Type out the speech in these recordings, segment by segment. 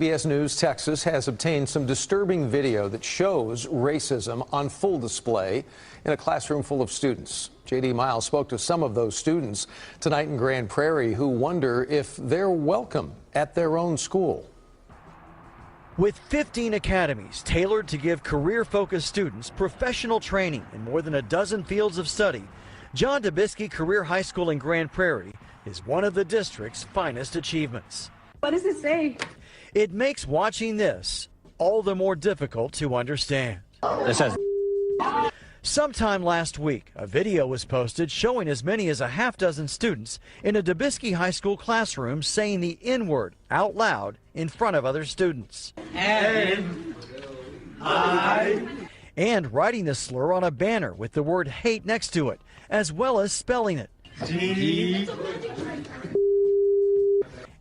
CBS News Texas has obtained some disturbing video that shows racism on full display in a classroom full of students. J.D. Miles spoke to some of those students tonight in Grand Prairie who wonder if they're welcome at their own school. With 15 academies tailored to give career-focused students professional training in more than a dozen fields of study, John Dubisky Career High School in Grand Prairie is one of the district's finest achievements. What does it say? It makes watching this all the more difficult to understand. It says. Sometime last week, a video was posted showing as many as a half dozen students in a Dubisky High School classroom saying the N-word out loud in front of other students. And writing the slur on a banner with the word hate next to it, as well as spelling it.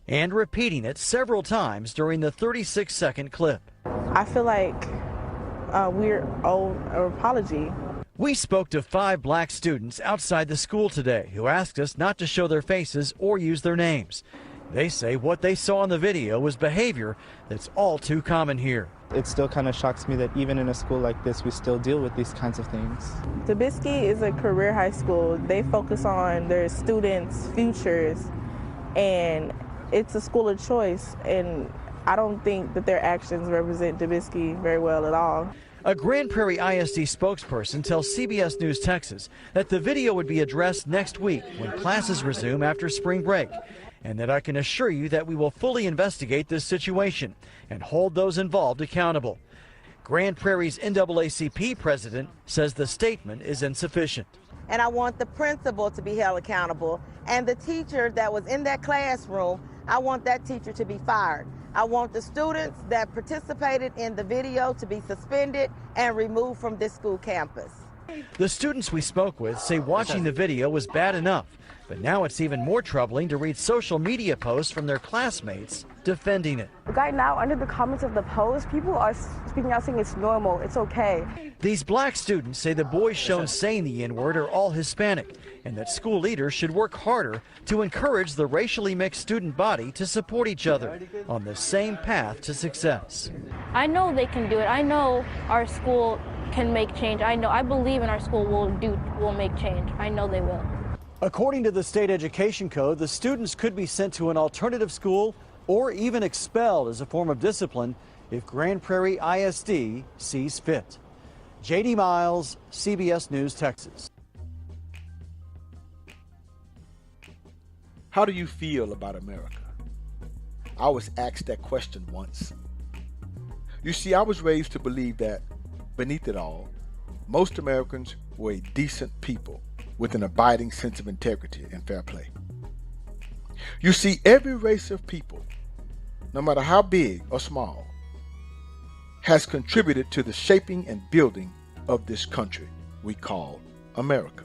And repeating it several times during the 36-second clip. I feel like we're owed an apology. We spoke to 5 black students outside the school today who asked us not to show their faces or use their names. They say what they saw in the video was behavior that's all too common here. It still kind of shocks me that even in a school like this, we still deal with these kinds of things. Dubisky is a career high school. They focus on their students' futures, and it's a school of choice, and I don't think that their actions represent Dubisky very well at all. A Grand Prairie ISD spokesperson tells CBS News Texas that the video would be addressed next week when classes resume after spring break, and that I can assure you that we will fully investigate this situation and hold those involved accountable. Grand Prairie's NAACP president says the statement is insufficient. And I want the principal to be held accountable, and the teacher that was in that classroom, I want that teacher to be fired. I want the students that participated in the video to be suspended and removed from this school campus. The students we spoke with say watching the video was bad enough, but now it's even more troubling to read social media posts from their classmates defending it. Right now, under the comments of the post, people are speaking out saying it's normal, it's okay. These black students say the boys shown saying the N-word are all Hispanic, and that school leaders should work harder to encourage the racially mixed student body to support each other on the same path to success. I know they can do it. I know our school can make change. I believe in our school will make change. I know they will. According to the state education code, the students could be sent to an alternative school or even expelled as a form of discipline if Grand Prairie ISD sees fit. J.D. Miles, CBS News, Texas. How do you feel about America? I was asked that question once. You see, I was raised to believe that beneath it all, most Americans were a decent people with an abiding sense of integrity and fair play. You see, every race of people, no matter how big or small, has contributed to the shaping and building of this country we call America.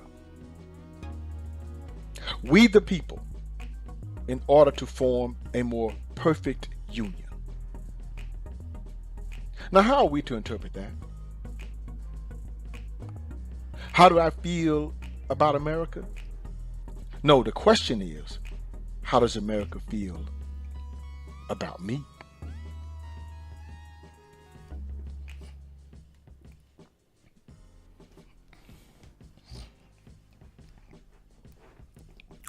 We the people, in order to form a more perfect union. Now, how are we to interpret that? How do I feel about America? No, the question is, how does America feel about me?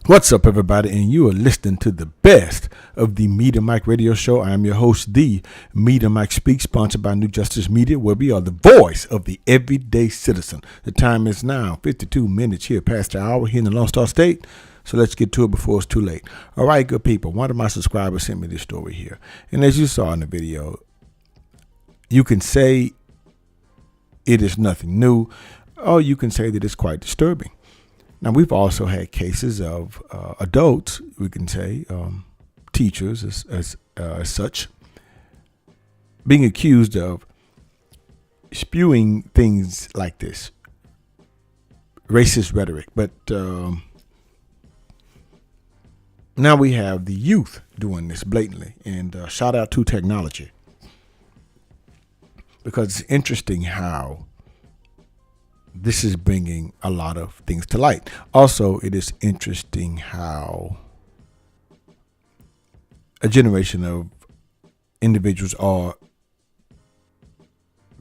What's up, everybody, and you are listening to the best of the Meet and Mike radio show. I am your host, the Meet and Mike Speak, sponsored by New Justice Media, where we are the voice of the everyday citizen. The time is now 52 minutes here past the hour here in the Lone Star State, so let's get to it before it's too late. All right, good people, one of my subscribers sent me this story here, and as you saw in the video, you can say it is nothing new, or you can say that it's quite disturbing. Now, we've also had cases of adults, we can say, teachers as such, being accused of spewing things like this, racist rhetoric. But now we have the youth doing this blatantly. And shout out to technology, because it's interesting how this is bringing a lot of things to light. Also, it is interesting how a generation of individuals are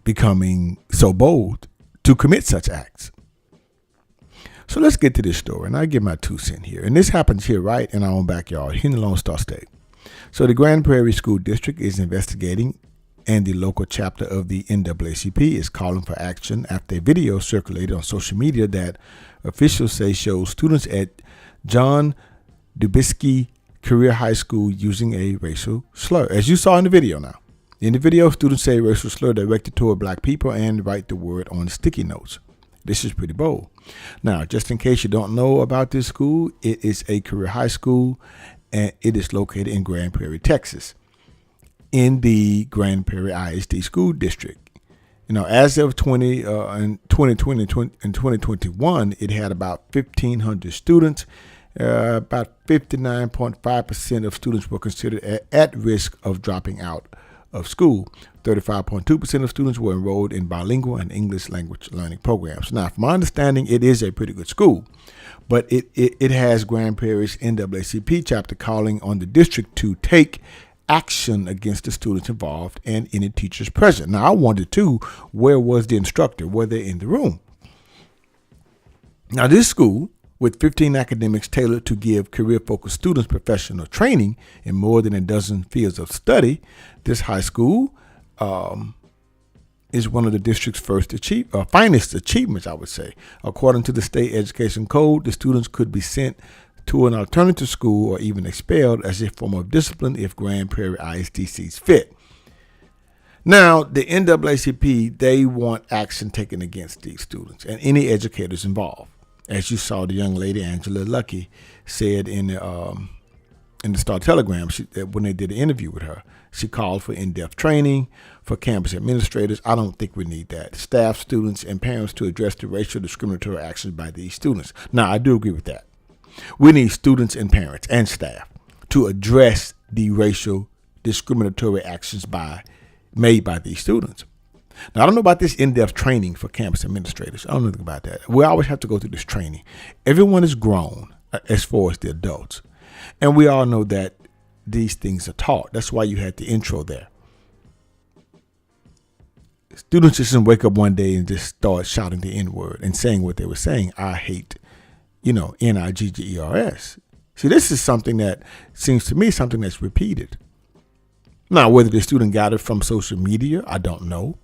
becoming so bold to commit such acts. So let's get to this story, and I'll give my 2 cents here. And this happens here right in our own backyard, here in the Lone Star State. So the Grand Prairie School District is investigating, and the local chapter of the NAACP is calling for action after a video circulated on social media that officials say shows students at John Dubisky Career High School using a racial slur. As you saw in the video now. In the video, students say racial slur directed toward black people and write the word on sticky notes. This is pretty bold. Now, just in case you don't know about this school, it is a career high school, and it is located in Grand Prairie, Texas, in the Grand Prairie ISD school district. You know, as of 2020 and 2021, it had about 1,500 students. About 59.5% of students were considered at risk of dropping out of school. 35.2% of students were enrolled in bilingual and English language learning programs. Now, from my understanding, it is a pretty good school, but it has Grand Prairie's NAACP chapter calling on the district to take action against the students involved and any teachers present. Now, I wondered too, where was the instructor? Were they in the room? Now, this school, with 15 academics tailored to give career-focused students professional training in more than a dozen fields of study, this high school is one of the district's finest achievements, I would say. According to the state education code, the students could be sent to an alternative school or even expelled as a form of discipline if Grand Prairie ISD sees fit. Now, the NAACP, they want action taken against these students and any educators involved. As you saw, the young lady, Angela Lucky, said in the Star Telegram when they did an interview with her, she called for in-depth training for campus administrators. I don't think we need that. Staff, students, and parents to address the racial discriminatory actions by these students. Now, I do agree with that. We need students and parents and staff to address the racial discriminatory actions made by these students. Now, I don't know about this in-depth training for campus administrators. I don't know anything about that. We always have to go through this training. Everyone is grown as far as the adults. And we all know that these things are taught. That's why you had the intro there. Students just didn't wake up one day and just start shouting the N-word and saying what they were saying. I hate, Niggers. See, this is something that seems to me something that's repeated. Now, whether the student got it from social media, I don't know.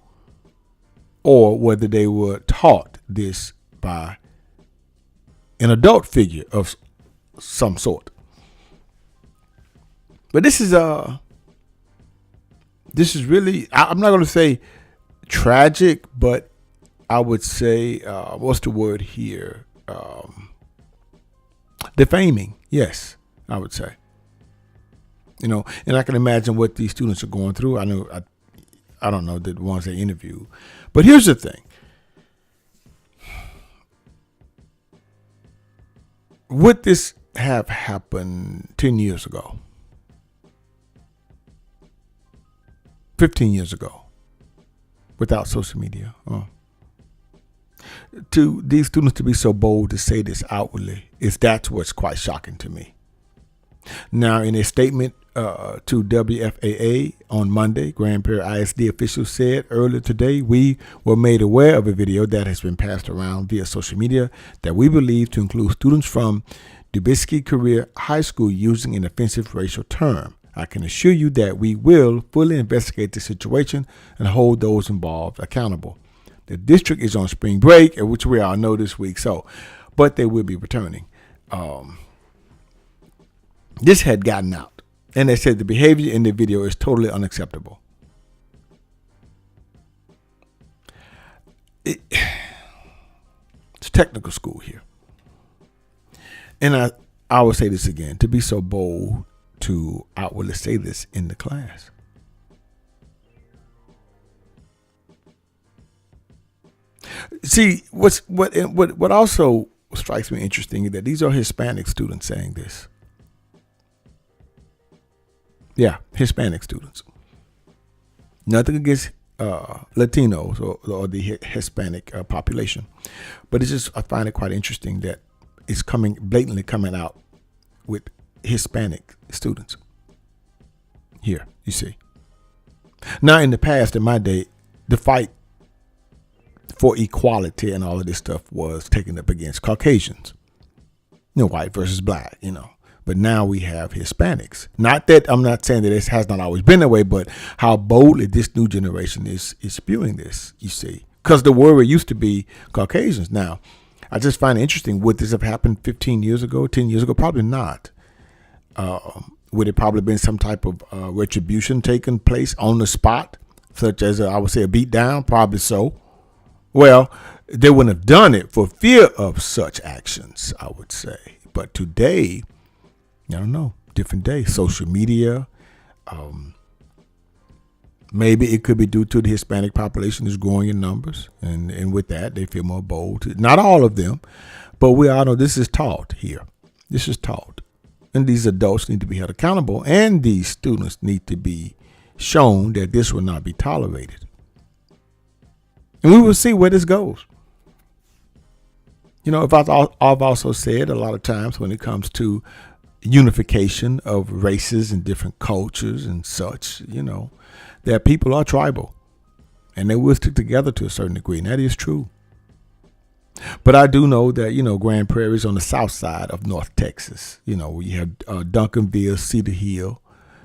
Or whether they were taught this by an adult figure of some sort. But this is really, I'm not going to say tragic, but I would say, what's the word here? Defaming. Yes, I would say. And I can imagine what these students are going through. I don't know the ones they interview. But here's the thing. Would this have happened 10 years ago? 15 years ago? Without social media? To these students to be so bold to say this outwardly, that's what's quite shocking to me. Now, in a statement to WFAA on Monday, Grand Prairie ISD officials said earlier today, we were made aware of a video that has been passed around via social media that we believe to include students from Dubisky Career High School using an offensive racial term. I can assure you that we will fully investigate the situation and hold those involved accountable. The district is on spring break, which we all know this week, but they will be returning. This had gotten out. And they said the behavior in the video is totally unacceptable. It's technical school here. And I will say this again, to be so bold to outwardly say this in the class. See, what also strikes me interesting is that these are Hispanic students saying this. Yeah, Hispanic students. Nothing against Latinos or the Hispanic population. But I find it quite interesting that it's blatantly coming out with Hispanic students. Here, you see. Now, in the past, in my day, the fight for equality and all of this stuff was taken up against Caucasians, white versus black, But now we have Hispanics. Not that I'm not saying that this has not always been that way, but how boldly this new generation is spewing this, you see. Because the word used to be Caucasians. Now, I just find it interesting. Would this have happened 15 years ago, 10 years ago? Probably not. Would it probably been some type of retribution taking place on the spot, such as, I would say, a beat down? Probably so. Well, they wouldn't have done it for fear of such actions, I would say. But today, I don't know, different day. Social media, maybe it could be due to the Hispanic population is growing in numbers. And with that, they feel more bold. Not all of them, but we all know this is taught here. This is taught. And these adults need to be held accountable. And these students need to be shown that this will not be tolerated. And we will see where this goes. I've also said a lot of times when it comes to unification of races and different cultures and such, that people are tribal and they will stick together to a certain degree. And that is true. But I do know that, Grand Prairie is on the south side of North Texas. You have Duncanville, Cedar Hill,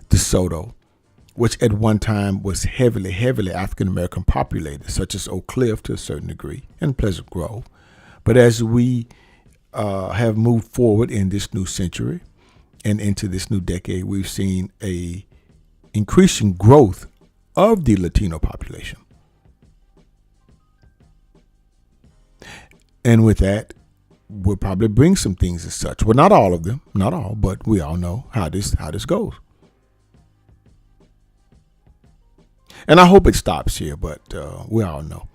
DeSoto, which at one time was heavily African-American populated, such as Oak Cliff to a certain degree and Pleasant Grove. But as we have moved forward in this new century and into this new decade, we've seen a increasing growth of the Latino population. And with that, we'll probably bring some things as such. Well, not all of them, not all, but we all know how this goes. And I hope it stops here, but we all know.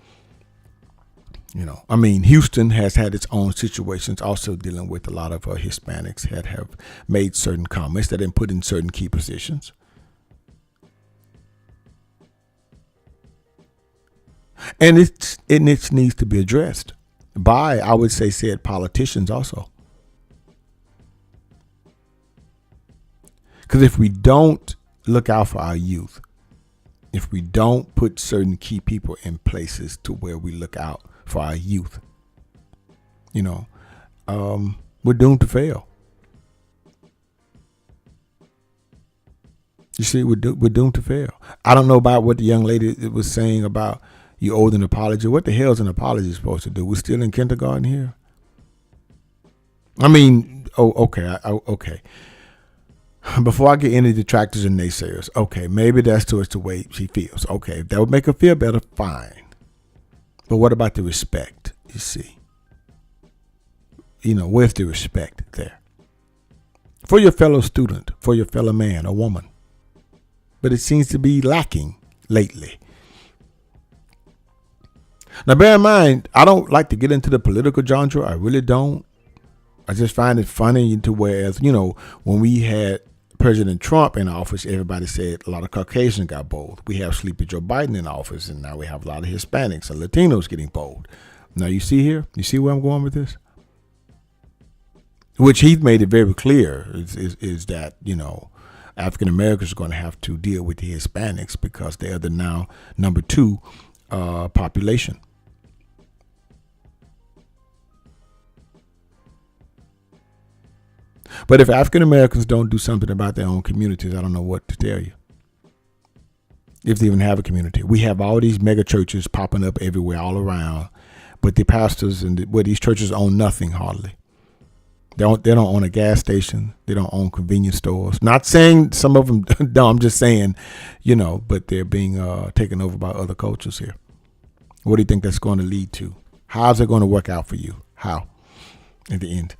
Houston has had its own situations, also dealing with a lot of Hispanics that have made certain comments that have been put in certain key positions. And it needs to be addressed by, I would say, said politicians also. Because if we don't look out for our youth, if we don't put certain key people in places to where we look out for our youth, we're doomed to fail. You see, we're doomed to fail. I don't know about what the young lady was saying about you owed an apology. What the hell is an apology supposed to do? We're still in kindergarten here. Okay. Okay. Before I get into detractors and naysayers, okay, maybe that's towards the way she feels. Okay, if that would make her feel better, fine. But what about the respect, you see? Where's the respect there? For your fellow student, for your fellow man or woman. But it seems to be lacking lately. Now, bear in mind, I don't like to get into the political genre. I really don't. I just find it funny to whereas, when we had President Trump in office, everybody said a lot of Caucasians got bold. We have Sleepy Joe Biden in office, and now we have a lot of Hispanics and Latinos getting bold. Now, you see here? You see where I'm going with this? Which he's made it very clear is that, African Americans are going to have to deal with the Hispanics because they are the now number 2 population. But if African Americans don't do something about their own communities, I don't know what to tell you. If they even have a community. We have all these mega churches popping up everywhere, all around. But the pastors and these churches own nothing hardly. They don't own a gas station. They don't own convenience stores. Not saying some of them don't. I'm just saying, but they're being taken over by other cultures here. What do you think that's going to lead to? How's it going to work out for you? How? In the end.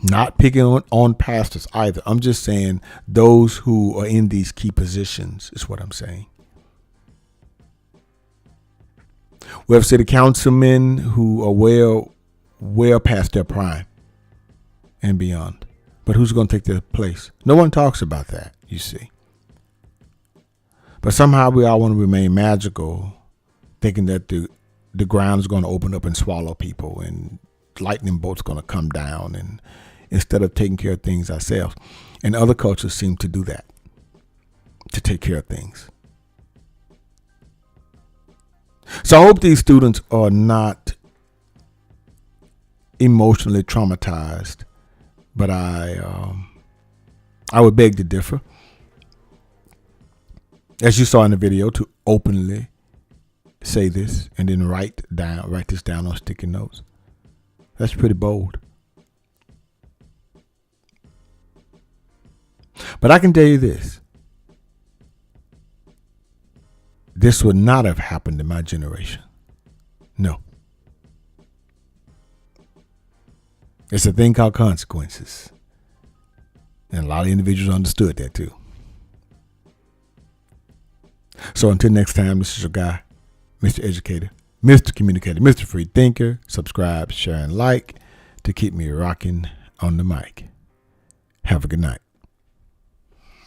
Not picking on pastors either. I'm just saying those who are in these key positions is what I'm saying. We have city councilmen who are well past their prime and beyond. But who's going to take their place? No one talks about that, you see. But somehow we all want to remain magical, thinking that the ground is going to open up and swallow people and lightning bolts going to come down, and instead of taking care of things ourselves. And other cultures seem to do that, to take care of things. So I hope these students are not emotionally traumatized, but I would beg to differ. As you saw in the video, to openly say this and then write this down on sticky notes. That's pretty bold. But I can tell you this. This would not have happened in my generation. No. It's a thing called consequences. And a lot of individuals understood that too. So until next time, this is your guy, Mr. Educator, Mr. Communicator, Mr. Free Thinker. Subscribe, share, and like to keep me rocking on the mic. Have a good night.